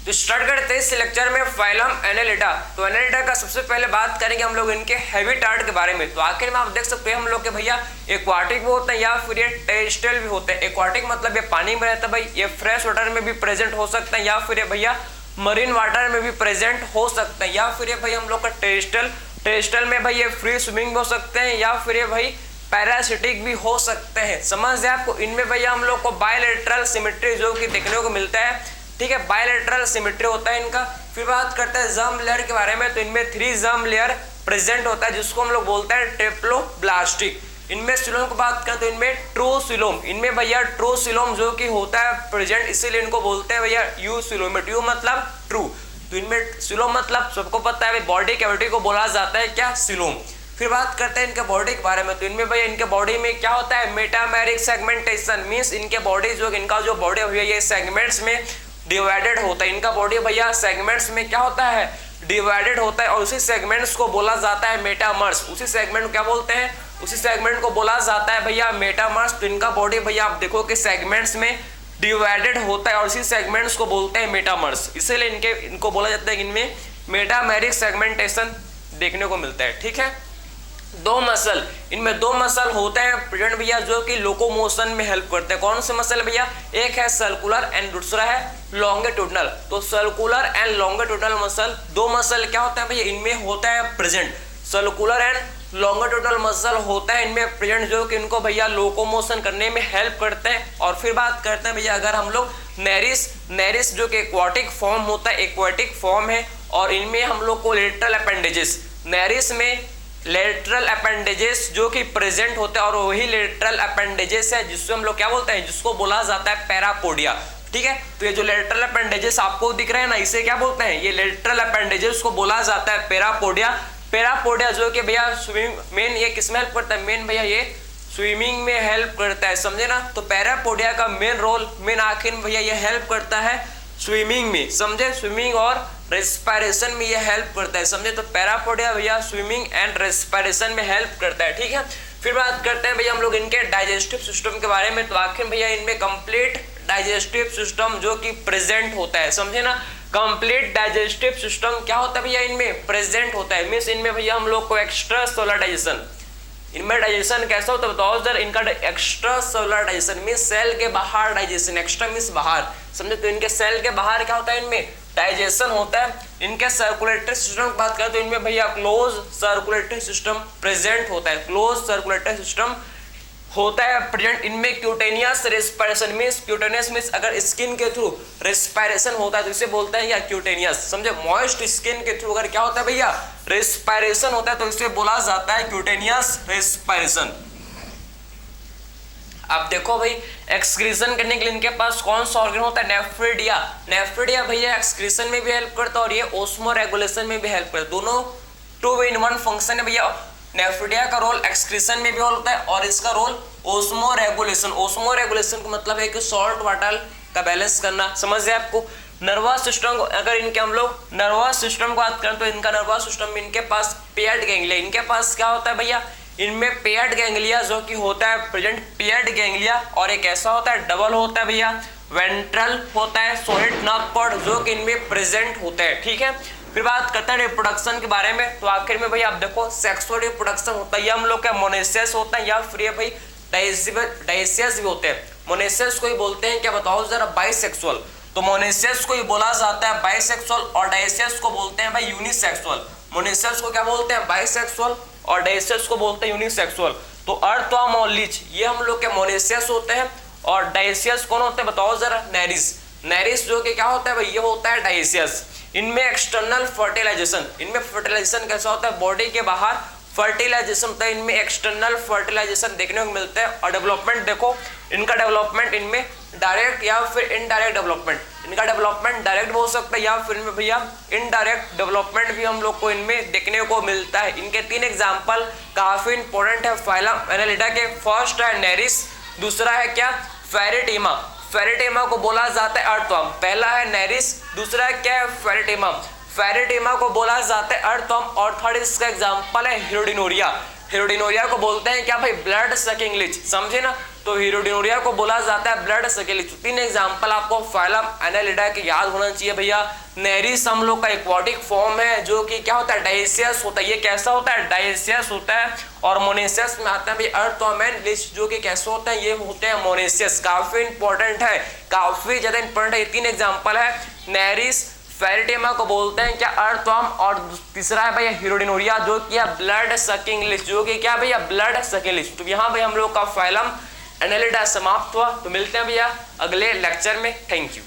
तो स्टार्ट करते हैं इस लेक्चर में फाइलम एनालिटा। तो एनालिटा का सबसे पहले बात करेंगे हम लोग इनके हैबिटाट के बारे में। तो आखिर में आप देख सकते हैं हम लोग के भैया एक्वाटिक भी होते हैं या फिर ये टेरेस्ट्रियल भी होते हैं। एक्वाटिक मतलब ये पानी में रहता है भाई, ये फ्रेश वाटर में भी प्रेजेंट हो सकते हैं या फिर ये भैया मरीन वाटर में भी प्रेजेंट हो सकते हैं, या फिर ये भाई हम लोग का टेरेस्ट्रियल में भाई ये फ्री स्विमिंग भी हो सकते हैं या फिर ये भाई पैरासिटिक भी हो सकते हैं। समझ आपको। इनमें भैया हम लोग को बायलैटरल सिमेट्री जो कि देखने को मिलता है, ठीक है, बायलैटरल सिमेट्री होता है इनका। फिर बात करते हैं जर्म लेयर के बारे में। तो इनमें 3 जर्म लेयर प्रेजेंट होता है जिसको हम लोग बोलते हैं टेप्लोब्लास्टिक। इनमें सिलोम की बात करें तो इनमें ट्रोसिलोम, इनमें भैया ट्रोसिलोम जो कि होता है प्रेजेंट, इसीलिए इनको बोलते हैं भैया यू सिलोमेट। यू मतलब ट्रू, तो इनमें सिलोम मतलब सबको पता है बॉडी कैविटी को बोला जाता है क्या, सिलोम। फिर बात करते हैं इनके बॉडी के बारे में। तो इनमें भैया इनके बॉडी में क्या होता है, मेटामेरिक सेगमेंटेशन, मीन्स इनके बॉडी जो इनका जो बॉडी है ये सेगमेंट्स में डिवाइडेड होता है। इनका बॉडी भैया सेगमेंट्स में क्या होता है, डिवाइडेड होता है, और उसी सेगमेंट्स को बोला जाता है मेटामर्स। उसी सेगमेंट को क्या बोलते हैं, उसी सेगमेंट को बोला जाता है भैया मेटामर्स। तो इनका बॉडी भैया आप देखो कि सेगमेंट्स में डिवाइडेड होता है और उसी सेगमेंट्स को बोलते हैं मेटामर्स, इसीलिए इनको बोला जाता है कि इनमें मेटामेरिक सेगमेंटेशन देखने को मिलता है। ठीक है, 2 मसल, इनमें 2 मसल होते हैं प्रेजेंट भैया जो कि लोकोमोशन में हेल्प करते हैं। कौन से मसल भैया, एक है सर्कुलर एंड दूसरा है लॉन्गिट्यूडनल। तो circular and longitudinal muscle, 2 muscle क्या होता है भैया इनमें होता है present, circular and longitudinal muscle होता है इनमें प्रेजेंट जो कि इनको भैया लोकोमोशन करने में हेल्प करते हैं। और फिर बात करते हैं भैया अगर हम लोग नेरिस जो कि एक्वाटिक फॉर्म होता है, एक्वाटिक फॉर्म है, और इनमें हम लोग को लेटरल अपेंडेजेस, नेरिस में लेटरल अपेंडेजेस जो कि प्रेजेंट होते हैं, और वही लेटरल अपेंडेजेस है जिसको हम लोग क्या बोलते हैं, जिसको बोला जाता है पैरापोडिया। ठीक है, तो ये जो लेटरल अपेंडेजेस आपको दिख रहे हैं ना, इसे क्या बोलते हैं, ये लेटरल अपेंडेजेस को बोला जाता है पैरापोडिया। पैरापोडिया जो कि भैया स्विमिंग मेन ये किसमें हेल्प करता है, मेन भैया ये स्विमिंग में हेल्प करता है, समझे ना। तो पैरापोडिया का मेन रोल, मेन आखिर में भैया ये हेल्प करता है स्विमिंग में, समझे, स्विमिंग और रेस्पिरेशन में ये हेल्प करता है, समझे। तो पैरापोडिया भैया स्विमिंग एंड रेस्पिरेशन में हेल्प करता है। ठीक है, फिर बात करते हैं भैया हम लोग इनके डाइजेस्टिव सिस्टम के बारे में। तो आखिर भैया इनमें कंप्लीट डाइजेस्टिव सिस्टम जो कि प्रेजेंट होता है, समझे ना। कंप्लीट डाइजेस्टिव सिस्टम क्या होता है भैया इनमें प्रेजेंट होता है, मीन्स इनमें भैया हम लोग को एक्स्ट्रा सोलर डाइजेशन, इनमें डाइजेशन कैसा होता है बताओ जरा। इनका extra cellular digestion means cell के बाहर डाइजेशन, एक्स्ट्रा मींस बाहर, समझे। तो इनके सेल के बाहर क्या होता है, इनमें डाइजेशन होता है। इनके सर्कुलेटरी सिस्टम की बात करें तो इनमें भैया क्लोज सर्कुलेटरी सिस्टम प्रेजेंट होता है, क्लोज सर्कुलेटरी सिस्टम होता है प्रेजेंट। इनमें cutaneous respiration means, cutaneous means अगर स्किन के थ्रू रेस्पिरेशन होता है तो इसे बोलते हैं या क्यूटेनियस, समझे। मॉइस्ट स्किन के थ्रू अगर क्या होता है भैया रेस्पिरेशन होता है तो इसे बोला जाता है क्यूटेनियस रेस्पिरेशन। अब देखो भाई एक्सक्रीशन करने के लिए इनके पास कौन सा ऑर्गन होता है, नेफ्रिडिया। नेफ्रिडिया भैया एक्सक्रीशन में भी हेल्प करता है और ये ओस्मो रेगुलेशन में भी हेल्प करता है, दोनों 2 in 1 फंक्शन है भैया। नेफ्रिडिया का रोल एक्सक्रीशन में भी होता है और इसका role osmoregulation. Osmoregulation का मतलब है कि सॉल्ट वाटर का बैलेंस करना, समझ गए आपको। नर्वस सिस्टम अगर इनके हम लोग नर्वस सिस्टम की बात करें तो इनका नर्वस सिस्टम में इनके पास पेयर्ड गैंग्लिया, इनके पास क्या होता है भैया, इनमें पेयर्ड गैंग्लिया जो कि होता है प्रेजेंट, पेयर्ड गैंग्लिया, और एक ऐसा होता है डबल होता है भैया वेंट्रल होता है सोलिड नर्व कॉर्ड जो कि इनमें प्रेजेंट होता है। ठीक है, फिर बात करते हैं रिप्रोडक्शन के बारे में। तो आखिर में भैया आप देखो सेक्सुअल रिप्रोडक्शन होता है, या हम लोग का मोनेसियस होता है या फिर भाई डाइसियस भी होते हैं। मोनेसियस को ही बोलते हैं क्या बताओ जरा, बाइसेक्सुअल। तो मोनेसियस को ही बोला जाता है बाइसेक्सुअल और डाइसियस को बोलते हैं भाई यूनिसेक्सुअल। मोनेसियस को क्या बोलते हैं, बाइसेक्सुअल, और डाइसियस को बोलते हैं यूनिसेक्सुअल। तो अर्थवर्म और लीच ये हम लोग के मोनेसियस होते हैं, और डाइसियस कौन होते हैं बताओ जरा, नेरिस। नेरिस जो कि क्या होता है भाई, ये होता है डाइसियस। इनमें एक्सटर्नल फर्टिलाइजेशन, इनमें फर्टिलाइजेशन कैसा होता है, बॉडी के बाहर फर्टिलाइजेशन होता है, इनमें एक्सटर्नल फर्टिलाइजेशन देखने को मिलता है। और डेवलपमेंट देखो इनका डेवलपमेंट इनमें डायरेक्ट या फिर इनडायरेक्ट डेवलपमेंट, इनका डेवलपमेंट डायरेक्ट भी हो सकता है या फिर इनमें भैया इनडायरेक्ट डेवलपमेंट भी हम लोग को इनमें देखने को मिलता है। इनके 3 एग्जाम्पल काफी इंपॉर्टेंट है फाइलम एनालिटा के। फर्स्ट है नेरिस, दूसरा है क्या फेरिटीमा, फेरिटीमा को बोला जाता है अर्थवर्म। पहला है नेरिस, दूसरा है क्या है फेरिटीमा, फेरिटीमा को बोला जाता है अर्थवर्म, और थर्ड इसका एग्जांपल है हिरोडिनोरिया। हिरोडिनोरिया को बोलते हैं क्या भाई, ब्लड सकिंग लीच, समझे ना। तो हीरोडिनोरिया को बोला जाता है ब्लड सकिंग लिस्ट। 3 एग्जांपल आपको फाइलम एनालिडा के याद होना चाहिए भैया। नेरिस हम लोग का एक्वाटिक फॉर्म है जो कि क्या होता है, डायसियस होता है। ये कैसा होता है, डायसियस होता है। और मोनेसियस में आता है भाई अर्थवर्म लिस्ट जो कि कैसे होता है, ये होते हैं मोनेसियस। काफी इंपॉर्टेंट है, काफी ज्यादा इंपॉर्टेंट है। ये 3 एग्जांपल है। नेरिस फेरिटेमा को बोलते हैं क्या, अर्थवर्म। और तीसरा है भैया हीरोडिनोरिया जो कि ब्लड सकिंग लिस्ट, जो कि क्या भैया, ब्लड सकिंग लिस्ट। तो यहाँ भैया हम लोग का फाइलम एनालिडा समाप्त हुआ। तो मिलते हैं भैया अगले लेक्चर में। Thank you.